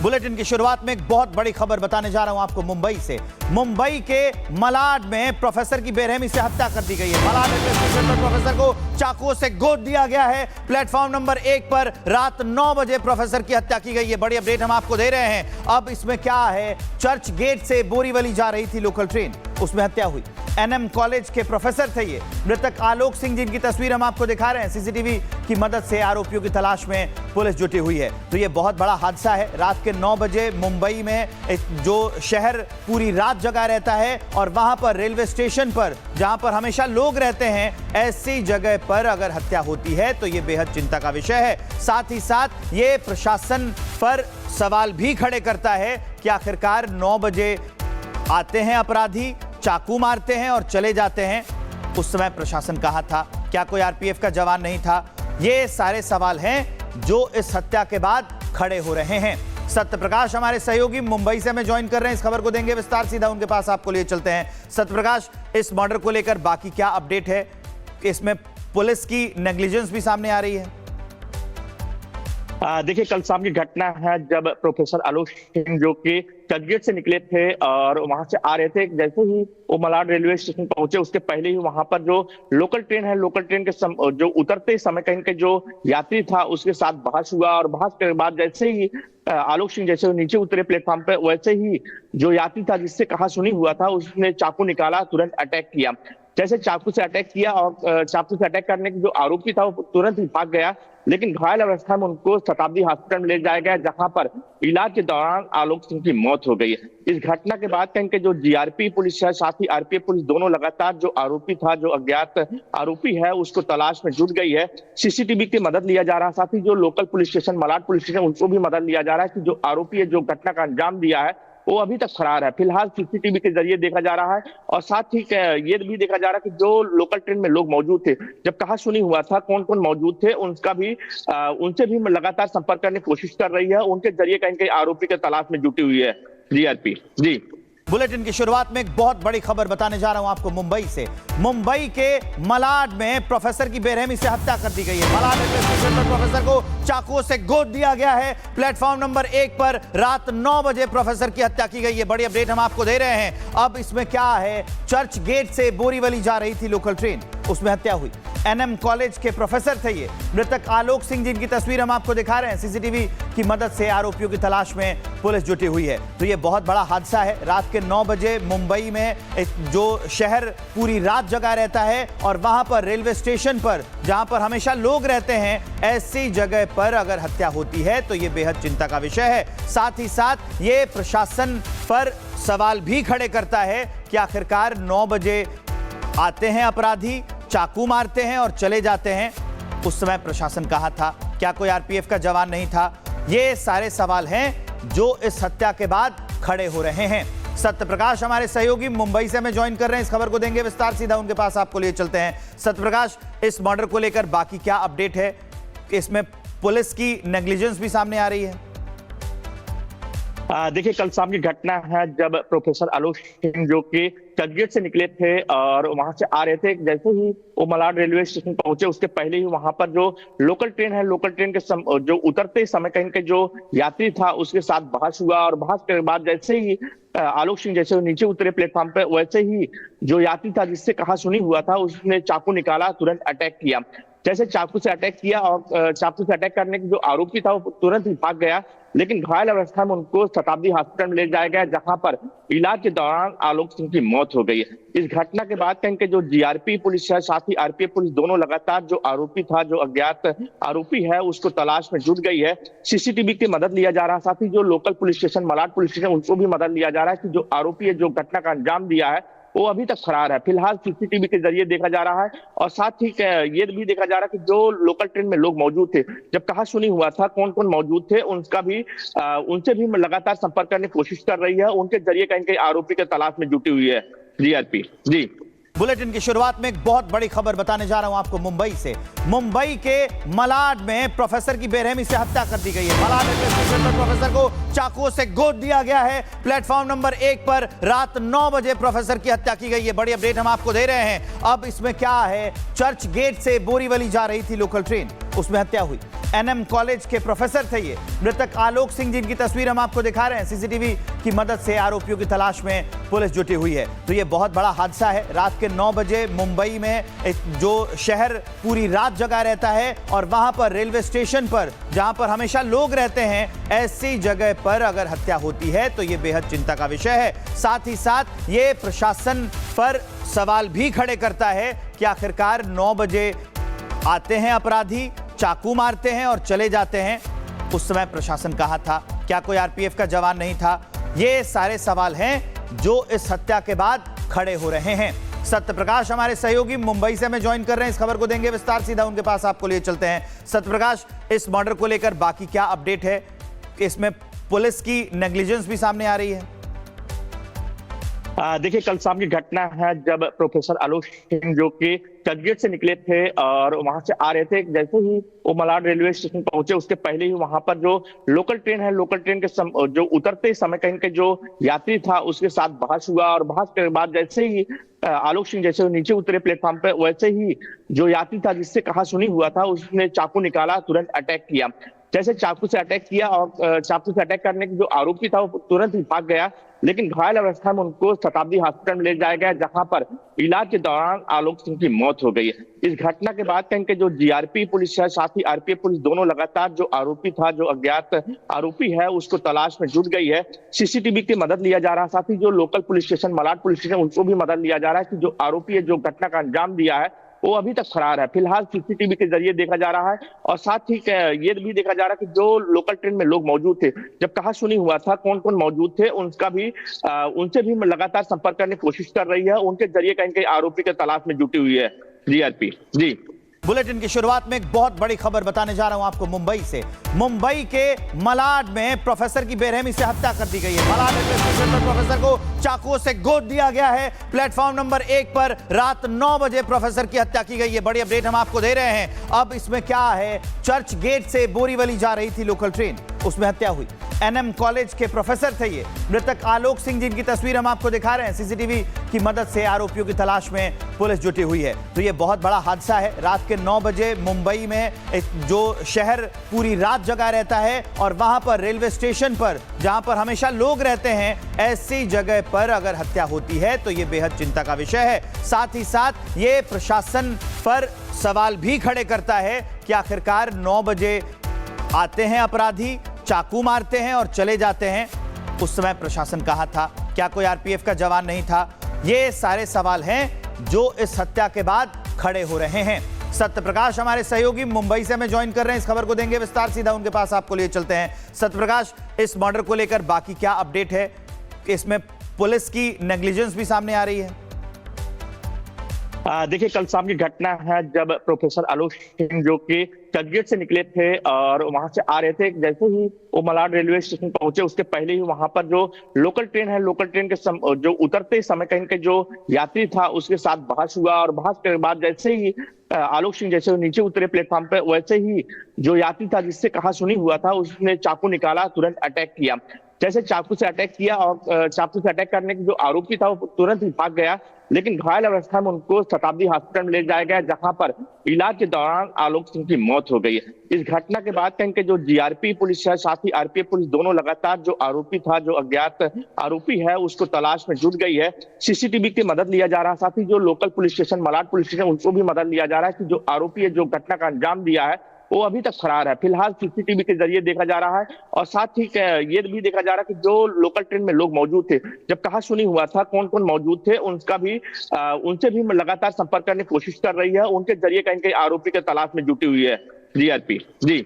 Bulletin की शुरुआत में एक बहुत बड़ी खबर बताने जा रहा हूं आपको मुंबई से। मुंबई के मलाड में प्रोफेसर की बेरहमी से हत्या कर दी गई है। मलाड रेलवे स्टेशन पर प्रोफेसर को चाकुओं से गोद दिया गया है। प्लेटफॉर्म नंबर 1 पर रात 9 बजे प्रोफेसर की हत्या की गई है। बड़ी अपडेट हम आपको दे रहे हैं। अब इसमें क्या है, चर्च गेट से बोरीवली जा रही थी लोकल ट्रेन, उसमें हत्या हुई। एनएम कॉलेज के प्रोफेसर थे ये। मृतक आलोक सिंह, जिनकी तस्वीर हम आपको दिखा रहे हैं। सीसीटीवी की मदद से आरोपियों की तलाश में पुलिस जुटी हुई है। तो ये बहुत बड़ा हादसा है। रात के 9 बजे मुंबई में जो शहर पूरी रात जगा रहता है और वहां पर रेलवे स्टेशन पर, जहां पर हमेशा लोग रहते हैं, ऐसी जगह पर अगर हत्या होती है तो ये बेहद चिंता का विषय है। साथ ही साथ ये प्रशासन पर सवाल भी खड़े करता है कि आखिरकार 9 बजे आते हैं अपराधी, चाकू मारते हैं और चले जाते हैं। उस समय प्रशासन कहाँ था? क्या कोई आरपीएफ का जवान नहीं था? ये सारे सवाल हैं जो इस हत्या के बाद खड़े हो रहे हैं। सत्य प्रकाश हमारे सहयोगी मुंबई से हमें ज्वाइन कर रहे हैं। इस खबर को देंगे विस्तार, सीधा उनके पास आपको लिए चलते हैं। सत्य प्रकाश, इस मर्डर को लेकर बाकी क्या अपडेट है? इसमें पुलिस की नेग्लिजेंस भी सामने आ रही है। देखिए, कल शाम की घटना है जब प्रोफेसर आलोक सिंह जो कि चर्चगेट से निकले थे और वहां से आ रहे थे। जैसे ही वो मलाड रेलवे स्टेशन पहुंचे, उसके पहले ही वहां पर जो लोकल ट्रेन है, लोकल ट्रेन के जो उतरते समय कहीं के जो यात्री था उसके साथ बहस हुआ और बहस के बाद जैसे ही आलोक सिंह जैसे नीचे उतरे प्लेटफॉर्म पे, वैसे ही जो यात्री था जिससे कहा सुनी हुआ था, उसने चाकू निकाला, तुरंत अटैक किया। जैसे चाकू से अटैक किया और चाकू से अटैक करने के जो आरोपी था वो तुरंत ही भाग गया, लेकिन घायल अवस्था में उनको शताब्दी हॉस्पिटल में ले जाया गया, जहां पर इलाज के दौरान आलोक सिंह की मौत हो गई है। इस घटना के बाद कहीं के जो जीआरपी पुलिस है, साथ ही आरपीएफ पुलिस, दोनों लगातार जो आरोपी था, जो अज्ञात आरोपी है, उसको तलाश में जुट गई है। सीसीटीवी की मदद लिया जा रहा है, साथ ही जो local police station, Malad police station, उनको भी मदद लिया जा रहा है कि जो आरोपी है, जो घटना का अंजाम दिया है, वो अभी तक फरार है। फिलहाल सीसीटीवी के जरिए देखा जा रहा है और साथ ही ये भी देखा जा रहा है कि जो लोकल ट्रेन में लोग मौजूद थे, जब कहा सुनी हुआ था, कौन कौन मौजूद थे, उनका भी उनसे भी लगातार संपर्क करने की कोशिश कर रही है। उनके जरिए कहीं कहीं आरोपी के तलाश में जुटी हुई है जीआरपी। जी, बुलेटिन की शुरुआत में एक बहुत बड़ी खबर बताने जा रहा हूं आपको मुंबई से। मुंबई के मलाड में प्रोफेसर की बेरहमी से हत्या कर दी गई है। मलाड रेलवे स्टेशन पर प्रोफेसर को चाकुओं से गोद दिया गया है। प्लेटफॉर्म नंबर 1 पर रात 9 बजे प्रोफेसर की हत्या की गई है। बड़ी अपडेट हम आपको दे रहे हैं। अब इसमें क्या है, चर्च गेट से बोरीवली जा रही थी लोकल ट्रेन, उसमें हत्या हुई। एनएम कॉलेज के प्रोफेसर थे ये। मृतक आलोक सिंह, जिनकी तस्वीर हम आपको दिखा रहे हैं। सीसीटीवी की मदद से आरोपियों की तलाश में पुलिस जुटी हुई है। तो ये बहुत बड़ा हादसा है। रात के 9 बजे मुंबई में जो शहर पूरी रात जगा रहता है और वहां पर रेलवे स्टेशन पर, जहां पर हमेशा लोग रहते हैं, ऐसी जगह पर अगर हत्या होती है तो ये बेहद चिंता का विषय है। साथ ही साथ ये प्रशासन पर सवाल भी खड़े करता है कि आखिरकार 9 बजे आते हैं अपराधी, चाकू मारते हैं और चले जाते हैं। उस समय प्रशासन कहाँ था? क्या कोई आरपीएफ का जवान नहीं था? ये सारे सवाल हैं जो इस हत्या के बाद खड़े हो रहे हैं। सत्य प्रकाश हमारे सहयोगी मुंबई से हमें ज्वाइन कर रहे हैं। इस खबर को देंगे विस्तार, सीधा उनके पास आपको लिए चलते हैं। सत्य प्रकाश, इस मर्डर को लेकर बाकी क्या अपडेट है? इसमें पुलिस की नेग्लिजेंस भी सामने आ रही है। देखिए, कल शाम की घटना है जब प्रोफेसर आलोक सिंह जो कि चर्चगेट से निकले थे और वहां से आ रहे थे। जैसे ही वो मलाड रेलवे स्टेशन पहुंचे, उसके पहले ही वहां पर जो लोकल ट्रेन है, लोकल ट्रेन के जो उतरते समय कहीं के जो यात्री था उसके साथ बहस हुआ और बहस के बाद जैसे ही आलोक सिंह जैसे नीचे उतरे प्लेटफॉर्म पे, वैसे ही जो यात्री था जिससे कहा सुनी हुआ था, उसने चाकू निकाला, तुरंत अटैक किया। जैसे चाकू से अटैक किया और चाकू से अटैक करने के जो आरोपी था वो तुरंत ही भाग गया, लेकिन घायल अवस्था में उनको शताब्दी हॉस्पिटल में ले जाया गया, जहां पर इलाज के दौरान आलोक सिंह की मौत हो गई है। इस घटना के बाद कहीं के जो जीआरपी पुलिस है, साथ ही आरपीएफ पुलिस, दोनों लगातार जो आरोपी था, जो अज्ञात आरोपी है, उसको तलाश में जुट गई है। सीसीटीवी की मदद लिया जा रहा है, साथ ही जो local police station, Malad police station, उनको भी मदद लिया जा रहा है कि जो आरोपी है, जो घटना का अंजाम दिया है, वो अभी तक फरार है। फिलहाल सीसीटीवी के जरिए देखा जा रहा है और साथ ही ये भी देखा जा रहा है कि जो लोकल ट्रेन में लोग मौजूद थे, जब कहा सुनी हुआ था, कौन कौन मौजूद थे, उनका भी उनसे भी लगातार संपर्क करने की कोशिश कर रही है। उनके जरिए कहीं कहीं आरोपी के तलाश में जुटी हुई है जीआरपी। जी, बुलेटिन की शुरुआत में एक बहुत बड़ी खबर बताने जा रहा हूं आपको मुंबई से। मुंबई के मलाड में प्रोफेसर की बेरहमी से हत्या कर दी गई है। मलाड रेलवे स्टेशन पर प्रोफेसर को चाकुओं से गोद दिया गया है। प्लेटफॉर्म नंबर 1 पर रात 9 बजे प्रोफेसर की हत्या की गई है। बड़ी अपडेट हम आपको दे रहे हैं। अब इसमें क्या है, चर्च गेट से बोरीवली जा रही थी लोकल ट्रेन, उसमें हत्या हुई। एनएम कॉलेज के प्रोफेसर थे ये। मृतक आलोक सिंह, जिनकी तस्वीर हम आपको दिखा रहे हैं। सीसीटीवी की मदद से आरोपियों की तलाश में पुलिस जुटी हुई है। तो ये बहुत बड़ा हादसा है। रात के 9 बजे मुंबई में जो शहर पूरी रात जगा रहता है और वहां पर रेलवे स्टेशन पर, जहां पर हमेशा लोग रहते हैं, ऐसी जगह पर अगर हत्या होती है तो ये बेहद चिंता का विषय है। साथ ही साथ ये प्रशासन पर सवाल भी खड़े करता है कि आखिरकार 9 बजे आते हैं अपराधी, चाकू मारते हैं और चले जाते हैं। उस समय प्रशासन कहाँ था? क्या कोई आरपीएफ का जवान नहीं था? ये सारे सवाल हैं जो इस हत्या के बाद खड़े हो रहे हैं। सत्यप्रकाश हमारे सहयोगी मुंबई से हमें ज्वाइन कर रहे हैं। इस खबर को देंगे विस्तार, सीधा उनके पास आपको लिए चलते हैं। सत्यप्रकाश, इस मर्डर को लेकर बाकी क्या अपडेट है? इसमें पुलिस की नेग्लिजेंस भी सामने आ रही है। देखिए, कल शाम की घटना है जब प्रोफेसर आलोक सिंह जो कि चर्चगेट से निकले थे और वहां से आ रहे थे। जैसे ही वो मलाड रेलवे स्टेशन पहुंचे, उसके पहले ही वहां पर जो लोकल ट्रेन है, लोकल ट्रेन के जो उतरते समय कहीं के जो यात्री था उसके साथ बहस हुआ और बहस के बाद जैसे ही आलोक सिंह जैसे नीचे उतरे प्लेटफॉर्म पे, वैसे ही जो यात्री था जिससे कहा सुनी हुआ था, उसने चाकू निकाला, तुरंत अटैक किया। जैसे चाकू से अटैक किया और चाकू से अटैक करने के जो आरोपी था वो तुरंत ही भाग गया, लेकिन घायल अवस्था में उनको शताब्दी हॉस्पिटल में ले जाया गया, जहां पर इलाज के दौरान आलोक सिंह की मौत हो गई है। इस घटना के बाद कहीं के जो जीआरपी पुलिस है, साथ ही आरपीएफ पुलिस, दोनों लगातार जो आरोपी था, जो अज्ञात आरोपी है, उसको तलाश में जुट गई है। सीसीटीवी की मदद लिया जा रहा है, साथ ही जो local police station, Malad police station, उनको भी मदद लिया जा रहा है कि जो आरोपी है, जो घटना का अंजाम दिया है, वो अभी तक फरार है। फिलहाल सीसीटीवी के जरिए देखा जा रहा है और साथ ही ये भी देखा जा रहा है कि जो लोकल ट्रेन में लोग मौजूद थे, जब कहा सुनी हुआ था, कौन कौन मौजूद थे, उनका भी उनसे भी लगातार संपर्क करने की कोशिश कर रही है। उनके जरिए कहीं कहीं आरोपी के तलाश में जुटी हुई है जीआरपी। जी, बुलेटिन की शुरुआत में एक बहुत बड़ी खबर बताने जा रहा हूं आपको मुंबई से। मुंबई के मलाड में प्रोफेसर की बेरहमी से हत्या कर दी गई है। मलाड रेलवे स्टेशन पर प्रोफेसर को चाकुओं से गोद दिया गया है। प्लेटफॉर्म नंबर 1 पर रात 9 बजे प्रोफेसर की हत्या की गई है। बड़ी अपडेट हम आपको दे रहे हैं। अब इसमें क्या है, चर्च गेट से बोरीवली जा रही थी लोकल ट्रेन, उसमें हत्या हुई। एनएम कॉलेज के प्रोफेसर थे ये। मृतक आलोक सिंह, जिनकी तस्वीर हम आपको दिखा रहे हैं। सीसीटीवी की मदद से आरोपियों की तलाश में पुलिस जुटी हुई है। तो ये बहुत बड़ा हादसा है। रात के 9 बजे मुंबई में जो शहर पूरी रात जगा रहता है और वहां पर रेलवे स्टेशन पर, जहां पर हमेशा लोग रहते हैं, ऐसी जगह पर अगर हत्या होती है तो ये बेहद चिंता का विषय है। साथ ही साथ ये प्रशासन पर सवाल भी खड़े करता है कि आखिरकार 9 बजे आते हैं अपराधी, चाकू मारते हैं और चले जाते हैं। उस समय प्रशासन कहाँ था? क्या कोई आरपीएफ का जवान नहीं था? ये सारे सवाल हैं जो इस हत्या के बाद खड़े हो रहे हैं। सत्यप्रकाश हमारे सहयोगी मुंबई से हमें ज्वाइन कर रहे हैं। इस खबर को देंगे विस्तार, सीधा उनके पास आपको लिए चलते हैं। सत्यप्रकाश, इस मर्डर को लेकर बाकी क्या अपडेट है? इसमें पुलिस की नेग्लिजेंस भी सामने आ रही है। देखिए, कल शाम की घटना है जब प्रोफेसर आलोक सिंह जो कि चर्चगेट से निकले थे और वहां से आ रहे थे। जैसे ही वो मलाड रेलवे स्टेशन पहुंचे, उसके पहले ही वहां पर जो लोकल ट्रेन है, लोकल ट्रेन के जो उतरते समय कहीं के जो यात्री था उसके साथ बहस हुआ और बहस के बाद जैसे ही आलोक सिंह जैसे नीचे उतरे प्लेटफॉर्म पे, वैसे ही जो यात्री था जिससे कहा सुनी हुआ था, उसने चाकू निकाला, तुरंत अटैक किया। जैसे चाकू से अटैक किया और चाकू से अटैक करने के जो आरोपी था वो तुरंत ही भाग गया, लेकिन घायल अवस्था में उनको शताब्दी हॉस्पिटल में ले जाया गया, जहां पर इलाज के दौरान आलोक सिंह की मौत हो गई है। इस घटना के बाद कहीं के जो जीआरपी पुलिस है, साथ ही आरपीएफ पुलिस, दोनों लगातार जो आरोपी था, जो अज्ञात आरोपी है, उसको तलाश में जुट गई है। सीसीटीवी की मदद लिया जा रहा है, साथ ही जो local police station, Malad police station, उनको भी मदद लिया जा रहा है कि जो आरोपी है, जो घटना का अंजाम दिया है, वो अभी तक फरार है। फिलहाल सीसीटीवी के जरिए देखा जा रहा है और साथ ही ये भी देखा जा रहा है कि जो लोकल ट्रेन में लोग मौजूद थे, जब कहा सुनी हुआ था, कौन कौन मौजूद थे, उनका भी उनसे भी लगातार संपर्क करने की कोशिश कर रही है। उनके जरिए कहीं कहीं आरोपी के तलाश में जुटी हुई है जीआरपी। जी।